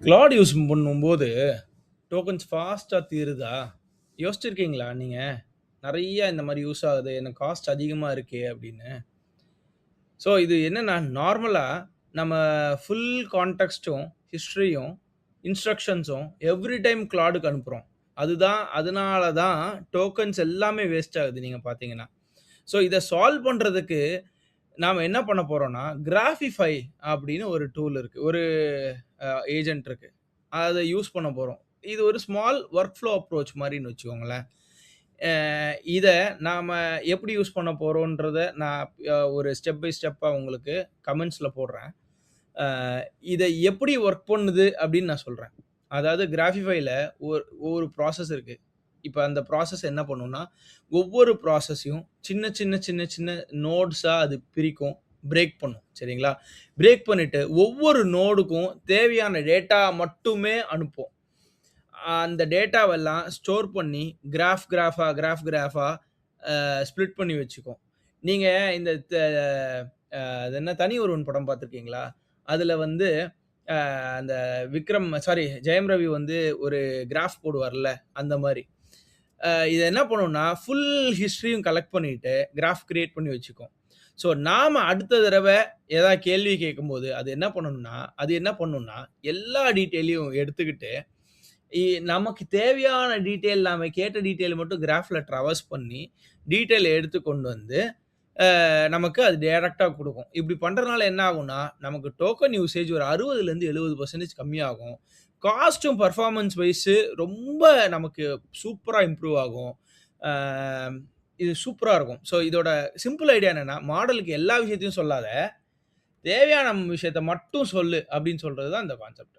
Claude use பண்ணும்போது, tokens ஃபாஸ்ட்டா தீருதா? யோசிச்சிருக்கீங்களா நீங்க? நெறைய இந்த மாரி யூஸ் ஆகுது. எனக்கு காஸ்ட் அதிகமா இருக்கே அப்படின்னு. ஸோ இது என்னன்னா, நார்மலா நம்ம ஃபுல் கான்டெக்ஸ்ட்டும், ஹிஸ்டரியும், இன்ஸ்ட்ரக்ஷன்ஸும் எவ்ரி டைம் கிளாடுக்கு அனுப்புறோம். அதனால தான் டோக்கன்ஸ் எல்லாமே வேஸ்ட் ஆகுது நீங்க பார்த்தீங்கன்னா. ஸோ இத சால்வ் பண்றதுக்கு நாம என்ன பண்ண போறோம்னா, கிராபிஃபை அப்படின்னு ஒரு டூல் இருக்கு. ஒரு ஏஜென்ட் இருக்கு. அத யூஸ் பண்ண போறோம். இது ஒரு ஸ்மால் வொர்க் ஃப்ளோ அப்ரோச் மாரின்னு வச்சுக்கோங்களேன். அ இத நாம எப்படி யூஸ் பண்ண போறோம்ன்றத நான் ஒரு ஸ்டெப் பை ஸ்டெப்பா உங்களுக்கு கமெண்ட்ஸ்ல போடுறேன். அ இத எப்படி வொர்க் பண்ணுது அப்படின்னு நான் சொல்றேன். அதாவது கிராபிஃபைல ஒரு ஒரு ப்ராசஸ் இருக்கு. இப்ப அந்த ப்ராசஸ் என்ன பண்ணும்னா, ஒவ்வொரு ப்ராசஸையும் சின்ன, சின்ன, சின்ன, சின்ன நோட்ஸா அது பிரிக்கும். பிரேக் பண்ணும். சரிங்களா? பிரேக் பண்ணிட்டு ஒவ்வொரு நோடுக்கும் தேவையான டேட்டா மட்டுமே அனுப்பும். அந்த டேட்டாவெல்லாம் ஸ்டோர் பண்ணி கிராஃபா ஸ்ப்ளிட் பண்ணி வச்சுக்கும். நீங்க இந்த அது என்ன தனி ஒருவன் படம் பார்த்திருக்கீங்களா? அதுல வந்து அந்த ஜெயம் ரவி வந்து ஒரு கிராஃப் போடுவார்ல, அந்த மாரி. இது என்ன பண்ணும்னா, ஃபுல் ஹிஸ்டரியும் கலெக்ட் பண்ணிட்டு, கிராஃப் கிரியேட் பண்ணி வச்சுக்கும். ஸோ, நாம அடுத்த தடவ ஏதாவது கேள்வி கேட்கும்போது, அது என்ன பண்ணும்னா, எல்லா டீட்டெயிலையும் எடுத்துக்கிட்டு, நமக்கு தேவையான டீட்டெயில் நாம கேட்ட டீட்டெயில் மட்டும் கிராஃப்ல ட்ராவர்ஸ் பண்ணி, டீட்டெயில எடுத்து கொண்டு வந்து, நமக்கு அது டைரக்ட்டா குடுக்கும். இப்படி பண்றதுனால என்ன ஆகும்னா, நமக்கு டோக்கன் யூசேஜ் ஒரு 60லேருந்து 70% கம்மியாகும். காஸ்ட்டும் பெர்ஃபார்மன்ஸ் வைஸ் ரொம்ப நமக்கு சூப்பரா இம்ப்ரூவ் ஆகும். அ இது சூப்பரா இருக்கும். ஸோ இதோட சிம்பிள் ஐடியா என்னன்னா, மாடலுக்கு எல்லா விஷயத்தையும் சொல்லாத, தேவையான விஷயத்த மட்டும் சொல்லு அப்படின்னு சொல்றது தான் இந்த கான்செப்ட்.